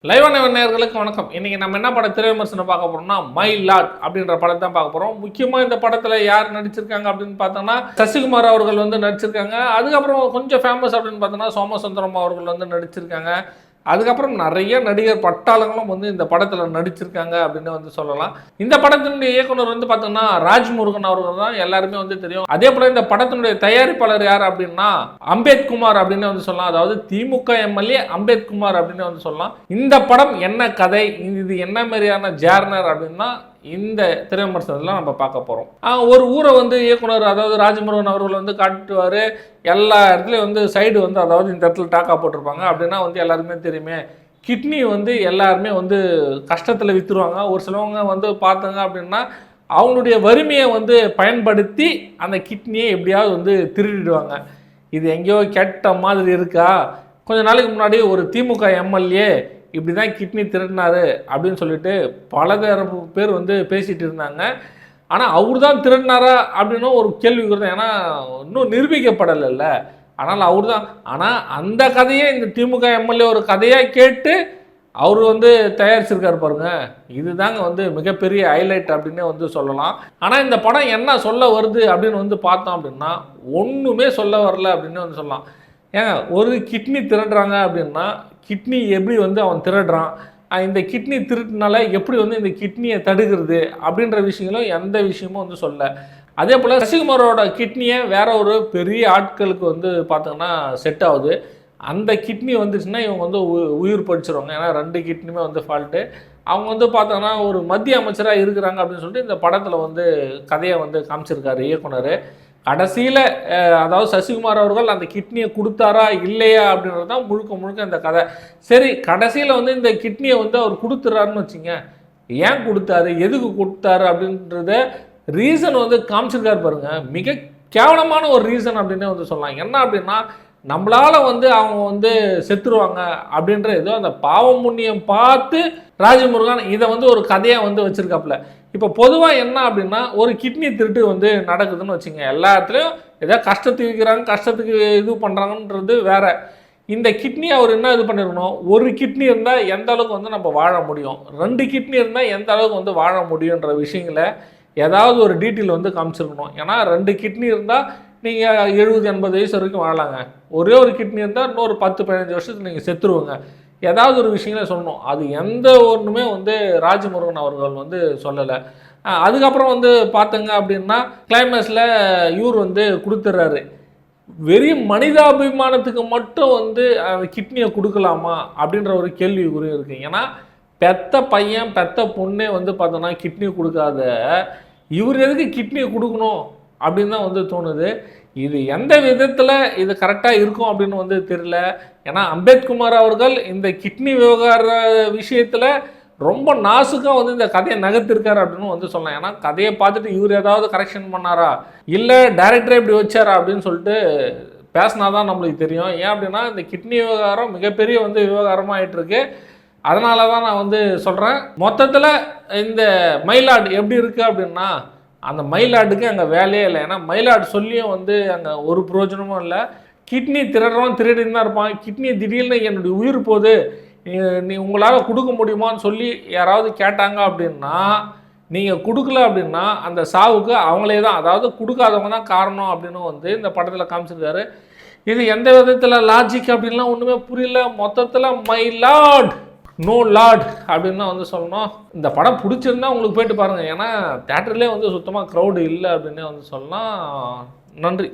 லைவான நேயர்களுக்கு வணக்கம். இன்னைக்கு நம்ம என்ன படம் திரை விமர்சனம் பார்க்க போறோம்னா மை லார்ட் அப்படின்ற படத்தை தான் பார்க்க போறோம். முக்கியமா இந்த படத்துல யார் நடிச்சிருக்காங்க அப்படின்னு பார்த்தோம்னா சசிகுமார் அவர்கள் வந்து நடிச்சிருக்காங்க. அதுக்கப்புறம் கொஞ்சம் ஃபேமஸ் அப்படின்னு பார்த்தோம்னா சோமசுந்தரம் அவர்கள் வந்து நடிச்சிருக்காங்க. அதுக்கப்புறம் நிறைய நடிகர் பட்டாளங்களும் வந்து இந்த படத்தில் நடிச்சிருக்காங்க அப்படின்னு வந்து சொல்லலாம். இந்த படத்தினுடைய இயக்குனர் வந்து பார்த்தோம்னா ராஜ்முருகன் அவர்கள் தான் எல்லாருமே வந்து தெரியும். அதே போல இந்த படத்தினுடைய தயாரிப்பாளர் யார் அப்படின்னா அம்பேத்குமார் அப்படின்னு வந்து சொல்லலாம். அதாவது திமுக எம்எல்ஏ அம்பேத்குமார் அப்படின்னு வந்து சொல்லலாம். இந்த படம் என்ன கதை, இது என்ன மாதிரியான ஜேர்னர் அப்படின்னா இந்த திரை விமர்சனத்தில் நம்ம பார்க்க போகிறோம். ஒரு ஊரை வந்து இயக்குனர் அதாவது ராஜமுருகன் அவர்கள் வந்து காட்டுவார். எல்லா இடத்துலையும் வந்து சைடு வந்து அதாவது இந்த இடத்துல டாக்கா போட்டிருப்பாங்க அப்படின்னா வந்து எல்லாருமே தெரியுமே கிட்னி வந்து எல்லாருமே வந்து கஷ்டத்தில் விற்றுருவாங்க. ஒரு சிலவங்க வந்து பார்த்தாங்க அப்படின்னா அவங்களுடைய வறுமையை வந்து பயன்படுத்தி அந்த கிட்னியை எப்படியாவது வந்து திருடிடுவாங்க. இது எங்கேயோ கேட்ட மாதிரி இருக்கா? கொஞ்ச நாளைக்கு முன்னாடி ஒரு திமுக எம்எல்ஏ இப்படி தான் கிட்னி திருடினாரு அப்படின்னு சொல்லிட்டு பல தரப்பு பேர் வந்து பேசிகிட்டு இருந்தாங்க. ஆனால் அவர் தான் திருடினாரா அப்படின்னு ஒரு கேள்வி வருது. ஏன்னா இன்னும் நிரூபிக்கப்படலைல்ல. ஆனால் அவர் தான். ஆனால் அந்த கதையை இந்த திமுக எம்எல்ஏ ஒரு கதையாக கேட்டு அவர் வந்து தயாரிச்சிருக்காரு பாருங்க. இதுதாங்க வந்து மிகப்பெரிய ஹைலைட் அப்படின்னு வந்து சொல்லலாம். ஆனால் இந்த படம் என்ன சொல்ல வருது அப்படின்னு வந்து பார்த்தோம் அப்படின்னா ஒன்றுமே சொல்ல வரல அப்படின்னு வந்து சொல்லலாம். ஏங்க ஒரு கிட்னி திருடுறாங்க அப்படின்னா கிட்னி எப்படி வந்து அவன் திருடுறான், இந்த கிட்னி திருட்டுனால எப்படி வந்து இந்த கிட்னியை தடுக்கிறது அப்படின்ற விஷயங்களும் எந்த விஷயமும் வந்து சொல்ல. அதே போல் சசிகுமாரோட கிட்னியை வேற ஒரு பெரிய ஆட்களுக்கு வந்து பார்த்தோங்கன்னா செட் ஆகுது. அந்த கிட்னி வந்துச்சுன்னா இவங்க வந்து உயிர் படிச்சிருவாங்க. ஏன்னா 2 கிட்னியுமே வந்து ஃபால்ட்டு. அவங்க வந்து பார்த்தோன்னா ஒரு மத்திய அமைச்சராக இருக்கிறாங்க அப்படின்னு சொல்லிட்டு இந்த படத்தில் வந்து கதையை வந்து காமிச்சிருக்காரு இயக்குனர். கடைசியில் அதாவது சசிகுமார் அவர்கள் அந்த கிட்னியை கொடுத்தாரா இல்லையா அப்படின்றது தான் முழுக்க இந்த கதை. சரி, கடைசியில் வந்து இந்த கிட்னியை வந்து அவர் கொடுத்துறாருன்னு வச்சுங்க. ஏன் கொடுத்தாரு, எதுக்கு கொடுத்தாரு அப்படின்றத ரீசன் வந்து காமிச்சிருக்காரு பாருங்க. மிக கேவலமான ஒரு ரீசன் அப்படின்னே வந்து சொல்லலாம். என்ன அப்படின்னா நம்மளால் வந்து அவங்க வந்து செத்துருவாங்க அப்படின்ற ஏதோ அந்த பாவம் புண்ணியம் பார்த்து ராஜமுருகன் இதை வந்து ஒரு கதையாக வந்து வச்சுருக்காப்புல. இப்போ பொதுவாக என்ன அப்படின்னா ஒரு கிட்னி திருட்டு வந்து நடக்குதுன்னு வச்சுங்க. எல்லா இடத்துலையும் ஏதோ கஷ்டத்துக்கு விற்கிறாங்க, கஷ்டத்துக்கு இது பண்ணுறாங்கன்றது வேற. இந்த கிட்னி அவர் என்ன இது பண்ணியிருக்கணும், ஒரு கிட்னி இருந்தால் எந்த அளவுக்கு வந்து நம்ம வாழ முடியும், 2 கிட்னி இருந்தால் எந்த அளவுக்கு வந்து வாழ முடியுன்ற விஷயங்களை ஏதாவது ஒரு டீட்டெயில் வந்து காமிச்சிருக்கணும். ஏன்னா 2 கிட்னி இருந்தால் நீங்கள் 70-80 வயசு வரைக்கும் வாழலாங்க. ஒரே ஒரு கிட்னி இருந்தால் இன்னொரு 10-15 வருஷத்துக்கு நீங்கள் செத்துருவோங்க. ஏதாவது ஒரு விஷயங்கள சொல்லணும். அது எந்த ஒன்றுமே வந்து ராஜமுருகன் அவர்கள் வந்து சொல்லலை. அதுக்கப்புறம் வந்து பார்த்தங்க அப்படின்னா கிளைமேக்ஸில் இவர் வந்து கொடுத்துட்றாரு. வெறும் மனிதாபிமானத்துக்கு மட்டும் வந்து அந்த கிட்னியை கொடுக்கலாமா அப்படின்ற ஒரு கேள்விக்குறி இருக்குது. ஏன்னா பெத்த பையன் பெத்த பொண்ணே வந்து பார்த்தோன்னா கிட்னி கொடுக்காத இவர் எதுக்கு கிட்னியை கொடுக்கணும் அப்படின்னு தான் வந்து தோணுது. இது எந்த விதத்தில் இது கரெக்டாக இருக்கும் அப்படின்னு வந்து தெரியல. ஏன்னா அம்பேத்குமார் அவர்கள் இந்த கிட்னி விவகார விஷயத்தில் ரொம்ப நாசுக்காக வந்து இந்த கதையை நகர்த்திருக்காரு அப்படின்னு வந்து சொல்லலாம். ஏன்னா கதையை பார்த்துட்டு இவர் ஏதாவது கரெக்ஷன் பண்ணாரா இல்லை டைரக்டரே இப்படி வச்சாரா அப்படின்னு சொல்லிட்டு பேசினா தான் நம்மளுக்கு தெரியும். ஏன் அப்படின்னா இந்த கிட்னி விவகாரம் மிகப்பெரிய வந்து விவகாரமாக ஆகிட்டுருக்கு. அதனால தான் நான் வந்து சொல்கிறேன். மொத்தத்தில் இந்த மைலாட் எப்படி இருக்குது அப்படின்னா அந்த மயிலாட்டுக்கு அங்கே வேலையே இல்லை. ஏன்னா மயிலாடு சொல்லியும் வந்து அங்கே ஒரு பிரயோஜனமும் இல்லை. கிட்னி திருடுறவன் திருடின்னு தான் இருப்பான். கிட்னி திடீர்னு என்னுடைய உயிர் போகுது, நீ உங்களால் கொடுக்க முடியுமான்னு சொல்லி யாராவது கேட்டாங்க அப்படின்னா நீங்கள் கொடுக்கல அப்படின்னா அந்த சாவுக்கு அவங்களே தான், அதாவது கொடுக்காதவங்க தான் காரணம் அப்படின்னு வந்து இந்த படத்தில் காமிச்சிருக்காரு. இது எந்த விதத்தில் லாஜிக் அப்படின்லாம் ஒன்றுமே புரியல. மொத்தத்தில் மை லார்ட் நோ லார்ட் அப்படின்னு தான் வந்து சொல்லணும். இந்த படம் பிடிச்சிருந்தா உங்களுக்கு போயிட்டு பாருங்கள். ஏன்னா தேட்டர்லேயே வந்து சுத்தமாக க்ரௌடு இல்லை அப்படின்னே வந்து சொல்லலாம். நன்றி.